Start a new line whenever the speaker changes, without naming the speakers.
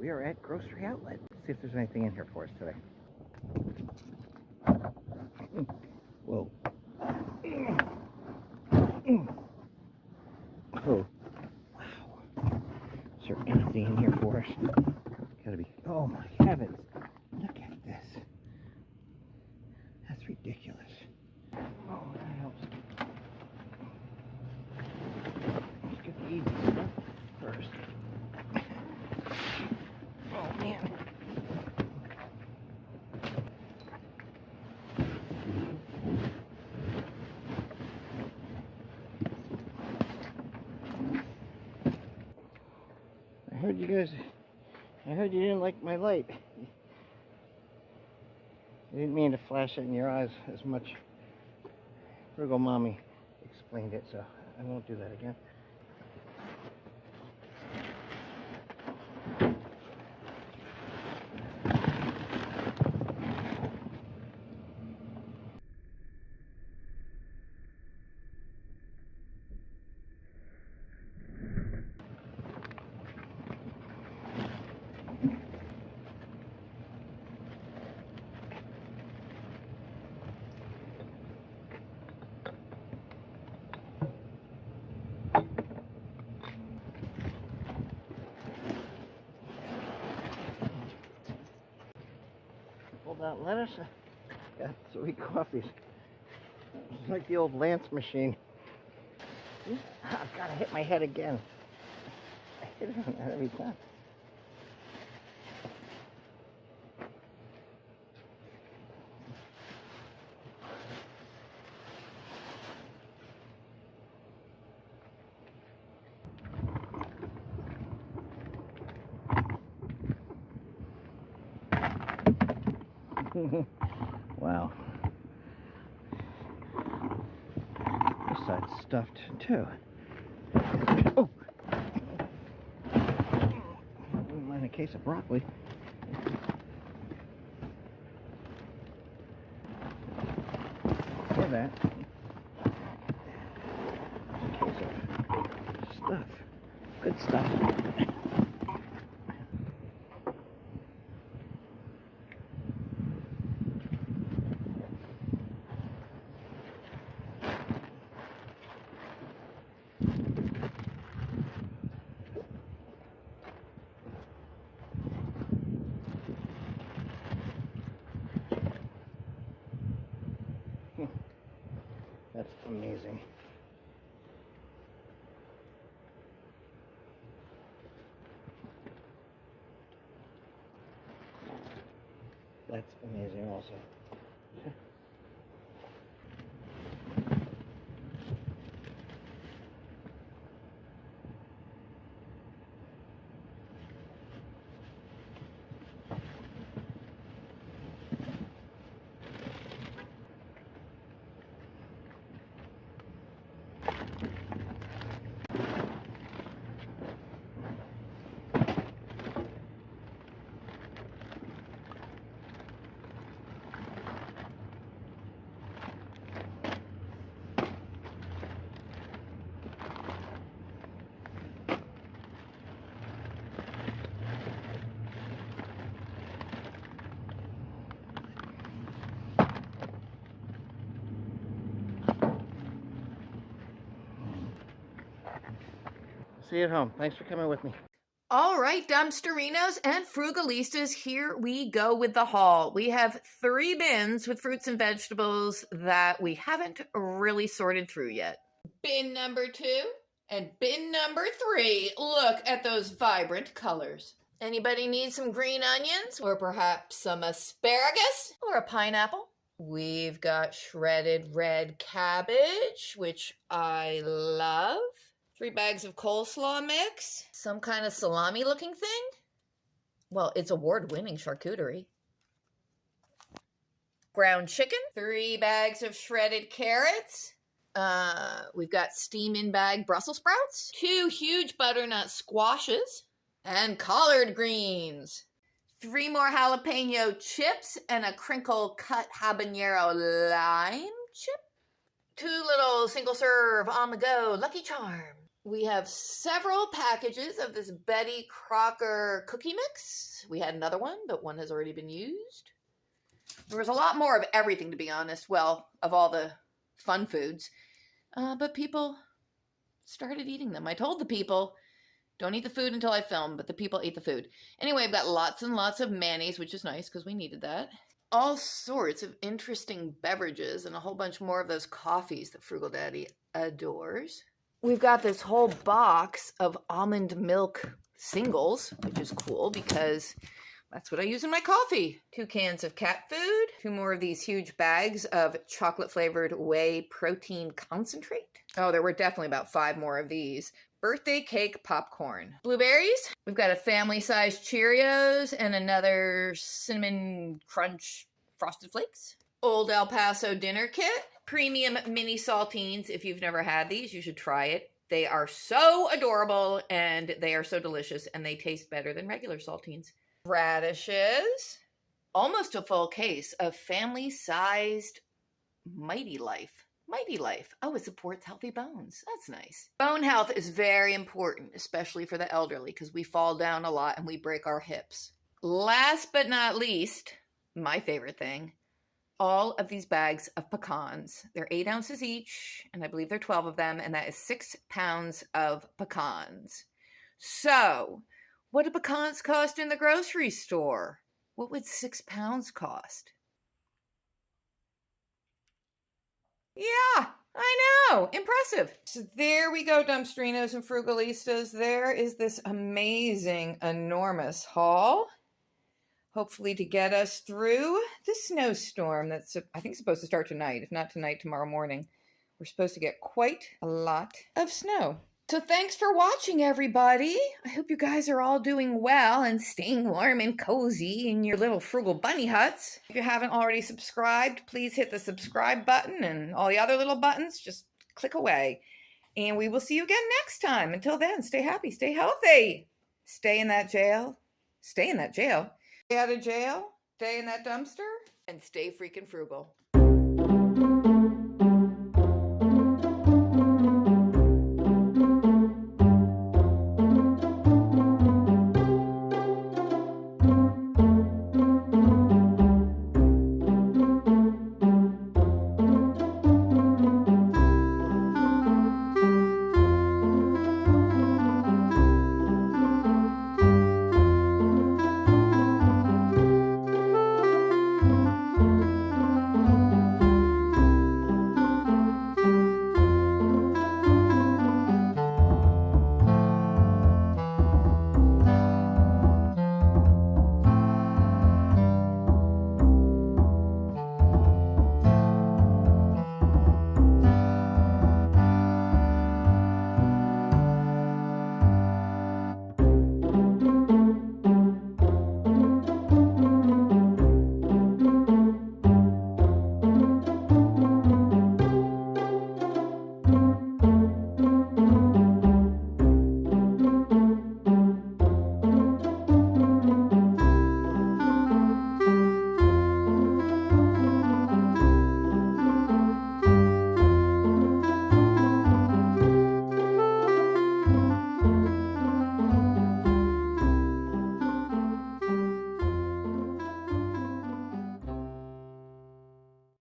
We are at Grocery Outlet. Let's see if there's anything in here for us today. Whoa. Oh, wow. Is there anything in here for us? Gotta be. Oh my heavens. Look at this. That's ridiculous. Oh, that helps. Let's get the easy stuff first. Oh man. I heard you didn't like my light. I didn't mean to flash it in your eyes as much. Frugal Mommy explained it, so I won't do that again. Pulled out lettuce, got 3 coffees. It's like the old Lance machine. I've got to hit my head again. I hit it on that every time. Wow. This side's stuffed too. Oh! Wouldn't mind a case of broccoli. Hear that? A case of stuff. Good stuff. That's amazing. That's amazing also. See you at home. Thanks for coming with me.
All right, dumpsterinos and frugalistas, here we go with the haul. We have 3 bins with fruits and vegetables that we haven't really sorted through yet. Bin number 2 and bin number 3. Look at those vibrant colors. Anybody need some green onions or perhaps some asparagus or a pineapple? We've got shredded red cabbage, which I love. 3 bags of coleslaw mix. Some kind of salami looking thing. Well, it's award-winning charcuterie. Ground chicken. 3 bags of shredded carrots. We've got steam-in bag Brussels sprouts. 2 huge butternut squashes. And collard greens. 3 more jalapeno chips and a crinkle cut habanero lime chip. 2 little single serve on the go Lucky Charms. We have several packages of this Betty Crocker cookie mix. We had another one, but one has already been used. There was a lot more of everything, to be honest. Well, of all the fun foods. But people started eating them. I told the people, don't eat the food until I film, but the people ate the food. Anyway, I've got lots and lots of mayonnaise, which is nice because we needed that. All sorts of interesting beverages and a whole bunch more of those coffees that Frugal Daddy adores. We've got this whole box of almond milk singles, which is cool because that's what I use in my coffee. 2 cans of cat food, 2 more of these huge bags of chocolate-flavored whey protein concentrate. Oh, there were definitely about 5 more of these. Birthday cake popcorn. Blueberries. We've got a family-sized Cheerios and another cinnamon crunch frosted flakes. Old El Paso dinner kit. Premium mini saltines. If you've never had these, you should try it. They are so adorable and they are so delicious and they taste better than regular saltines. Radishes. Almost a full case of family-sized Mighty Life. Mighty Life. Oh, it supports healthy bones. That's nice. Bone health is very important, especially for the elderly, because we fall down a lot and we break our hips. Last but not least, my favorite thing, all of these bags of pecans. They're 8 ounces each, and I believe there are 12 of them, and that is 6 pounds of pecans. So, what do pecans cost in the grocery store? What would 6 pounds cost? Yeah, I know. Impressive. So there we go, Dumpsterinos and Frugalistas. There is this amazing, enormous haul. Hopefully to get us through the snowstorm that's, I think, supposed to start tonight. If not tonight, tomorrow morning. We're supposed to get quite a lot of snow. So thanks for watching, everybody. I hope you guys are all doing well and staying warm and cozy in your little frugal bunny huts. If you haven't already subscribed, please hit the subscribe button and all the other little buttons. Just click away. And we will see you again next time. Until then, stay happy, stay healthy. Stay in that jail. Stay in that jail. Stay out of jail. Stay in that dumpster. And stay freaking frugal.